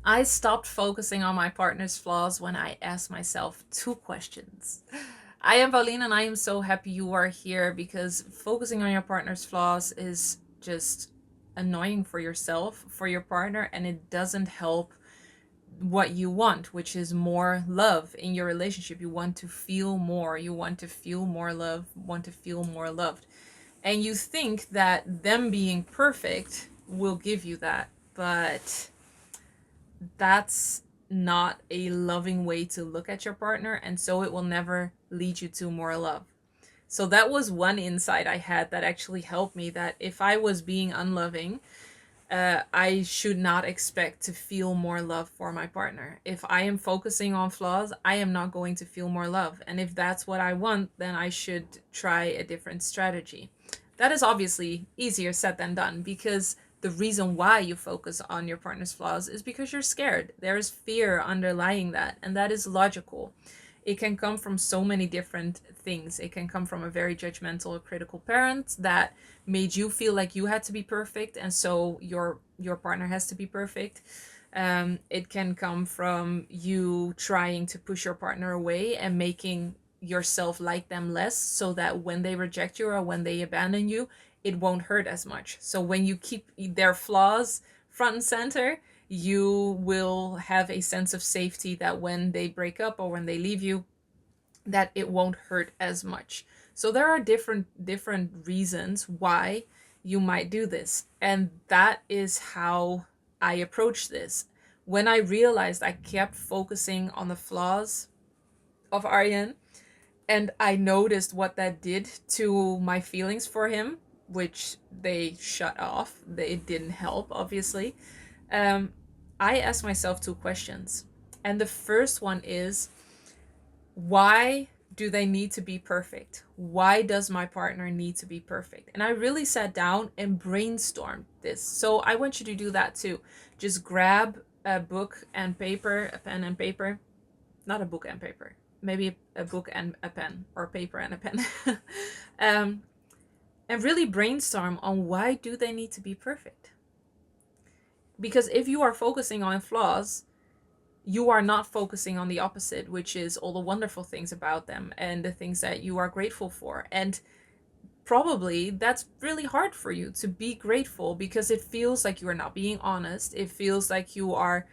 I stopped focusing on my partner's flaws when I asked myself two questions. I am Pauline and I am so happy you are here because focusing on your partner's flaws is just annoying for yourself, for your partner, and it doesn't help what you want, which is more love in your relationship. You want to feel more, you want to feel more love, want to feel more loved. And you think that them being perfect will give you that, but that's not a loving way to look at your partner, and so it will never lead you to more love. So that was one insight I had that actually helped me, that if I was being unloving, I should not expect to feel more love for my partner. If I am focusing on flaws, I am not going to feel more love. And if that's what I want, then I should try a different strategy. That is obviously easier said than done, because the reason why you focus on your partner's flaws is because you're scared. There is fear underlying that, and that is logical. It can come from so many different things. It can come from a very judgmental or critical parent that made you feel like you had to be perfect, and so your partner has to be perfect. It can come from you trying to push your partner away and making yourself like them less, so that when they reject you or when they abandon you, it won't hurt as much. So when you keep their flaws front and center, you will have a sense of safety that when they break up or when they leave you, that it won't hurt as much. So there are different reasons why you might do this, and that is how I approach this. When I realized I kept focusing on the flaws of Aryan, and I noticed what that did to my feelings for him, which they shut off. It didn't help, obviously. Um, I asked myself two questions. And the first one is, why do they need to be perfect? Why does my partner need to be perfect? And I really sat down and brainstormed this. So I want you to do that too. Just grab a book and paper, a pen and paper. Not a book and paper. Maybe a book and a pen, or paper and a pen. um, and really brainstorm on, why do they need to be perfect? Because if you are focusing on flaws, you are not focusing on the opposite, which is all the wonderful things about them and the things that you are grateful for. And probably that's really hard for you to be grateful, because it feels like you are not being honest. It feels like you are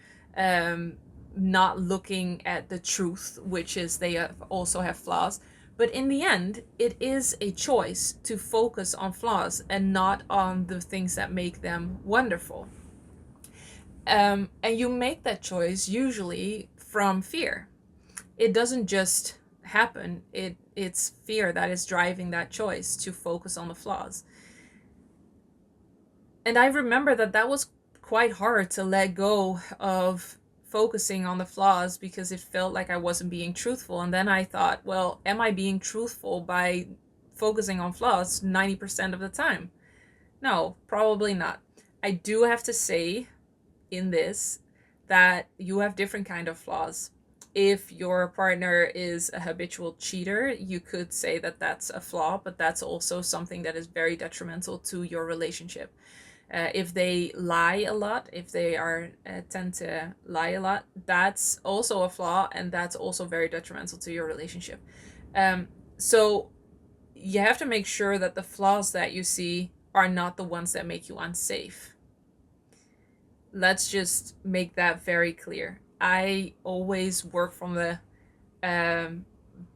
not looking at the truth, which is they also have flaws. But in the end, it is a choice to focus on flaws and not on the things that make them wonderful. And you make that choice usually from fear. It doesn't just happen. It's fear that is driving that choice to focus on the flaws. And I remember that was quite hard to let go of focusing on the flaws, because it felt like I wasn't being truthful. And then I thought, well, am I being truthful by focusing on flaws 90% of the time? No, probably not. I do have to say in this that you have different kind of flaws. If your partner is a habitual cheater, you could say that that's a flaw, but that's also something that is very detrimental to your relationship. If they lie a lot, if they are tend to lie a lot, that's also a flaw, and that's also very detrimental to your relationship. So you have to make sure that the flaws that you see are not the ones that make you unsafe. Let's just make that very clear. I always work from the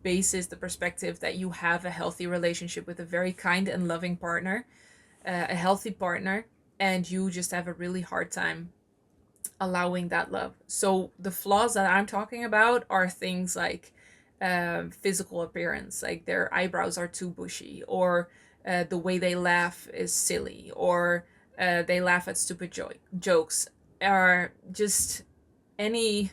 basis, the perspective that you have a healthy relationship with a very kind and loving partner, a healthy partner, and you just have a really hard time allowing that love. So the flaws that I'm talking about are things like physical appearance, like their eyebrows are too bushy, or the way they laugh is silly, or they laugh at stupid jokes, or just any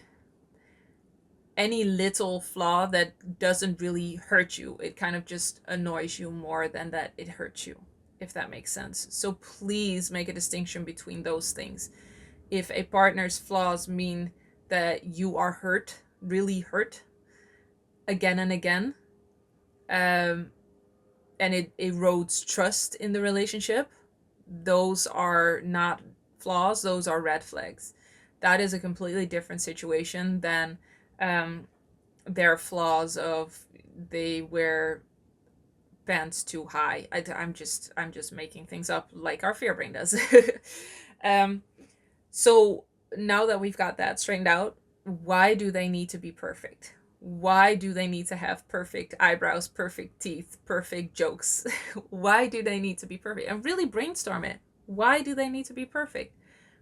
little flaw that doesn't really hurt you. It kind of just annoys you more than that it hurts you, if that makes sense. So please make a distinction between those things. If a partner's flaws mean that you are hurt, really hurt, again and again, and it erodes trust in the relationship, those are not flaws, those are red flags. that is a completely different situation than their flaws of they wear pants too high. I'm just making things up like our fear brain does. um, so now that we've got that straightened out, why do they need to be perfect? Why do they need to have perfect eyebrows, perfect teeth, perfect jokes? Why do they need to be perfect? And really brainstorm it. Why do they need to be perfect?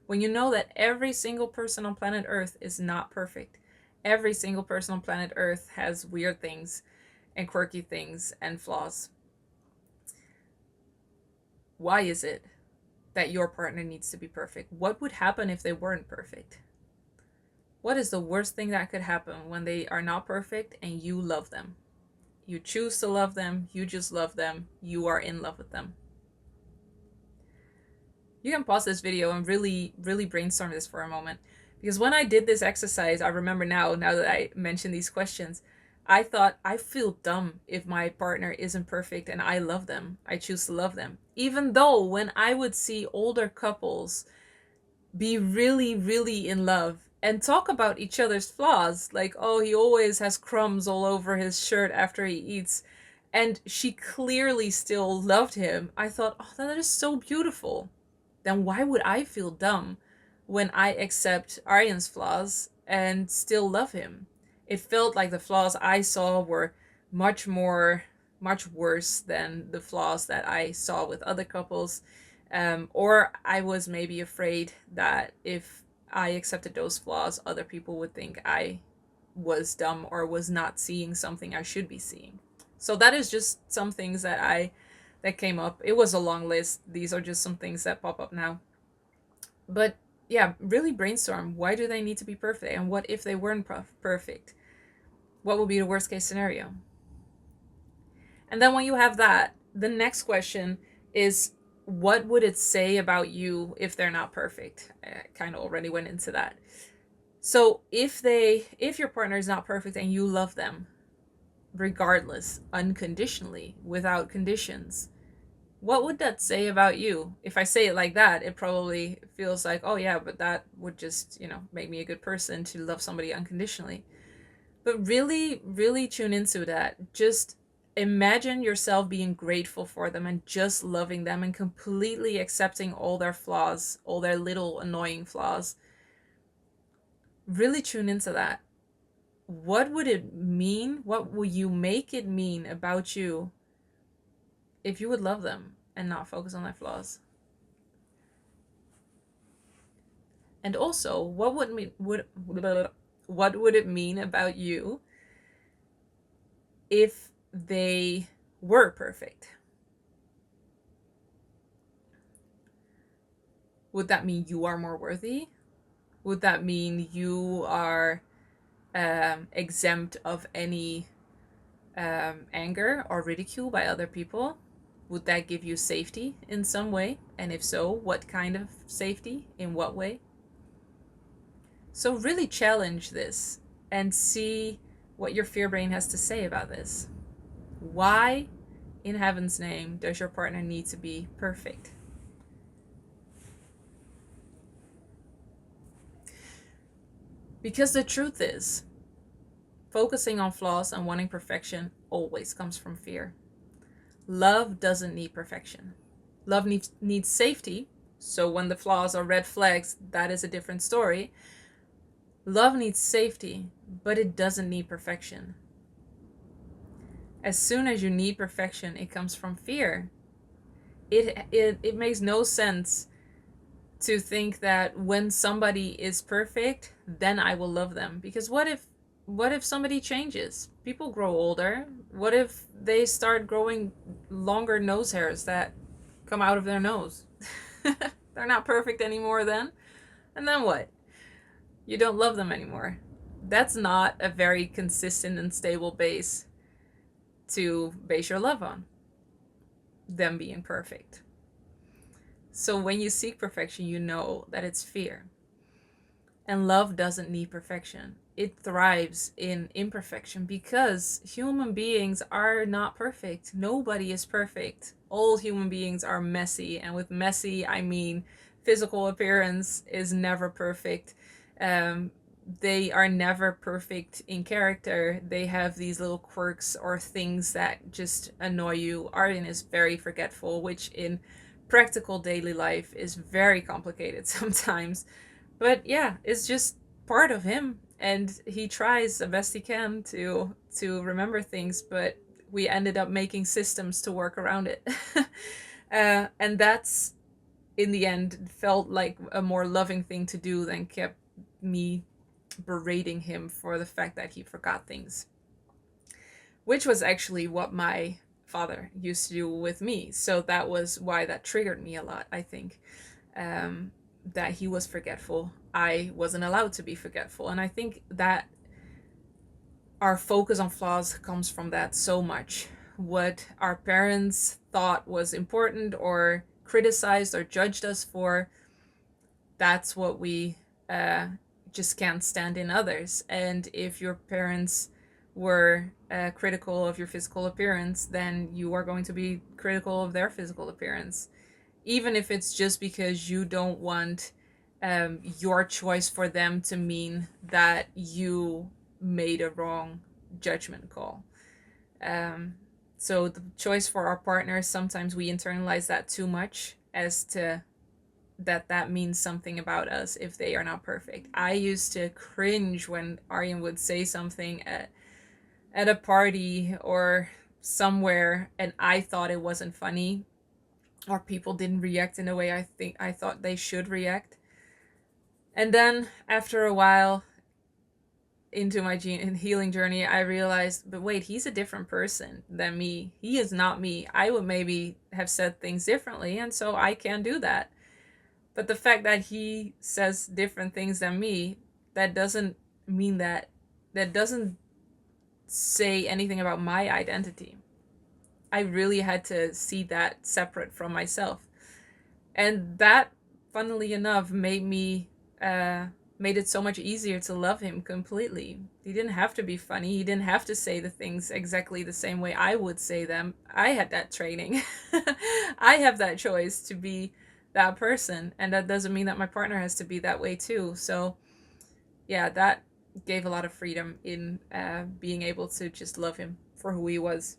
When you know that every single person on planet Earth is not perfect. Every single person on planet Earth has weird things and quirky things and flaws. Why is it that your partner needs to be perfect? What would happen if they weren't perfect? What is the worst thing that could happen when they are not perfect and you love them? You choose to love them, you just love them, you are in love with them. You can pause this video and really brainstorm this for a moment. Because when I did this exercise, I remember now that I mentioned these questions, I thought, I feel dumb if my partner isn't perfect and I love them. I choose to love them. Even though when I would see older couples be really in love and talk about each other's flaws, like, oh, he always has crumbs all over his shirt after he eats, and she clearly still loved him, I thought, oh, that is so beautiful. Then why would I feel dumb when I accept Aryan's flaws and still love him? It felt like the flaws I saw were much worse than the flaws that I saw with other couples. Or I was maybe afraid that if I accepted those flaws, other people would think I was dumb or was not seeing something I should be seeing. So that is just some things that came up. It was a long list. These are just some things that pop up now. But yeah, really brainstorm. Why do they need to be perfect? And what if they weren't perfect? What would be the worst case scenario? And then when you have that, the next question is, what would it say about you if they're not perfect? I kind of already went into that. So if your partner is not perfect and you love them, regardless, unconditionally, without conditions, what would that say about you? If I say it like that, it probably feels like, oh yeah, but that would just, make me a good person to love somebody unconditionally. But really tune into that. Just imagine yourself being grateful for them and just loving them and completely accepting all their flaws, all their little annoying flaws. Really tune into that. What would it mean? What will you make it mean about you if you would love them and not focus on their flaws? And also, what would it mean about you if they were perfect? Would that mean you are more worthy? Would that mean you are exempt of any anger or ridicule by other people? Would that give you safety in some way? And if so, what kind of safety? In what way? So really challenge this and see what your fear brain has to say about this. Why, in heaven's name, does your partner need to be perfect? Because the truth is, focusing on flaws and wanting perfection always comes from fear. Love doesn't need perfection. Love needs safety. So when the flaws are red flags, that is a different story. Love needs safety, but it doesn't need perfection. As soon as you need perfection, it comes from fear. It makes no sense to think that when somebody is perfect, then I will love them. Because what if somebody changes? People grow older. What if they start growing longer nose hairs that come out of their nose? They're not perfect anymore then. And then what? You don't love them anymore. That's not a very consistent and stable base to base your love on. Them being perfect. So when you seek perfection, you know that it's fear. And love doesn't need perfection. It thrives in imperfection because human beings are not perfect. Nobody is perfect. All human beings are messy. And with messy, I mean physical appearance is never perfect. Um, they are never perfect in character. They have these little quirks or things that just annoy you. Aryan is very forgetful, which in practical daily life is very complicated sometimes. But yeah, it's just part of him, and he tries the best he can to remember things, but we ended up making systems to work around it. And that's, in the end, felt like a more loving thing to do than kept me berating him for the fact that he forgot things, which was actually what my father used to do with me. So that was why that triggered me a lot, I think. Um, that he was forgetful. I wasn't allowed to be forgetful. And I think that our focus on flaws comes from that so much. What our parents thought was important or criticized or judged us for, that's what we uh, just can't stand in others. And if your parents were critical of your physical appearance, then you are going to be critical of their physical appearance, even if it's just because you don't want your choice for them to mean that you made a wrong judgment call. Um, so the choice for our partners, sometimes we internalize that too much as to that means something about us if they are not perfect. I used to cringe when Aryan would say something at a party or somewhere and I thought it wasn't funny, or people didn't react in the way I thought they should react. And then after a while into my healing journey, I realized, but wait, he's a different person than me. He is not me. I would maybe have said things differently, and so I can do that. But the fact that he says different things than me, that doesn't mean that doesn't say anything about my identity. I really had to see that separate from myself. And that, funnily enough, uh, made it so much easier to love him completely. He didn't have to be funny. He didn't have to say the things exactly the same way I would say them. I had that training. I have that choice to be that person, and that doesn't mean that my partner has to be that way too. So yeah, that gave a lot of freedom in being able to just love him for who he was.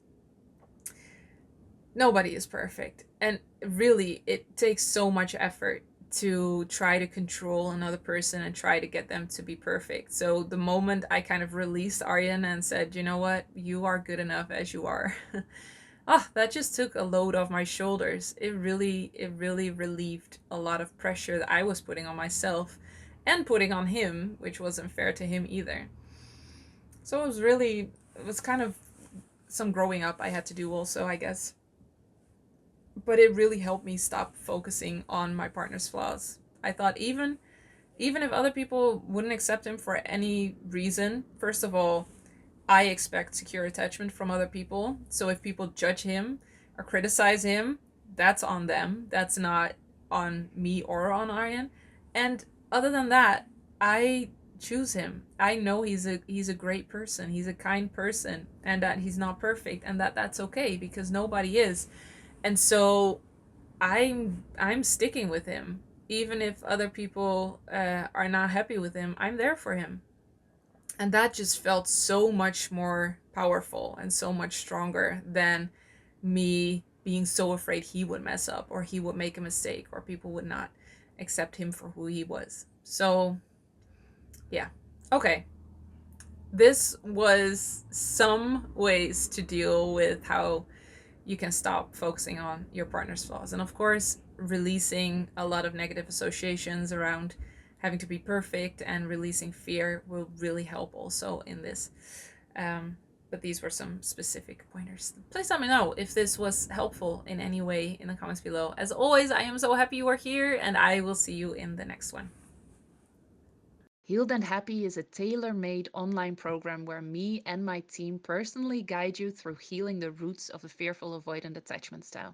Nobody is perfect. And really, it takes so much effort to try to control another person and try to get them to be perfect. So the moment I kind of released Aryan and said, you know what, you are good enough as you are. Ah, that just took a load off my shoulders. It really relieved a lot of pressure that I was putting on myself and putting on him, which wasn't fair to him either. So it was kind of some growing up I had to do also, I guess. But it really helped me stop focusing on my partner's flaws. I thought even if other people wouldn't accept him for any reason, first of all, I expect secure attachment from other people. So if people judge him or criticize him, that's on them. That's not on me or on Aryan. And other than that, I choose him. I know he's a great person. He's a kind person, and that he's not perfect, and that that's okay because nobody is. And so I'm sticking with him, even if other people are not happy with him. I'm there for him, and that just felt so much more powerful and so much stronger than me being so afraid he would mess up or he would make a mistake or people would not accept him for who he was. So yeah, okay, this was some ways to deal with how you can stop focusing on your partner's flaws. And of course, releasing a lot of negative associations around having to be perfect and releasing fear will really help also in this. But these were some specific pointers. Please let me know if this was helpful in any way in the comments below. As always, I am so happy you are here, and I will see you in the next one. Healed and Happy is a tailor made online program where me and my team personally guide you through healing the roots of the fearful avoidant attachment style.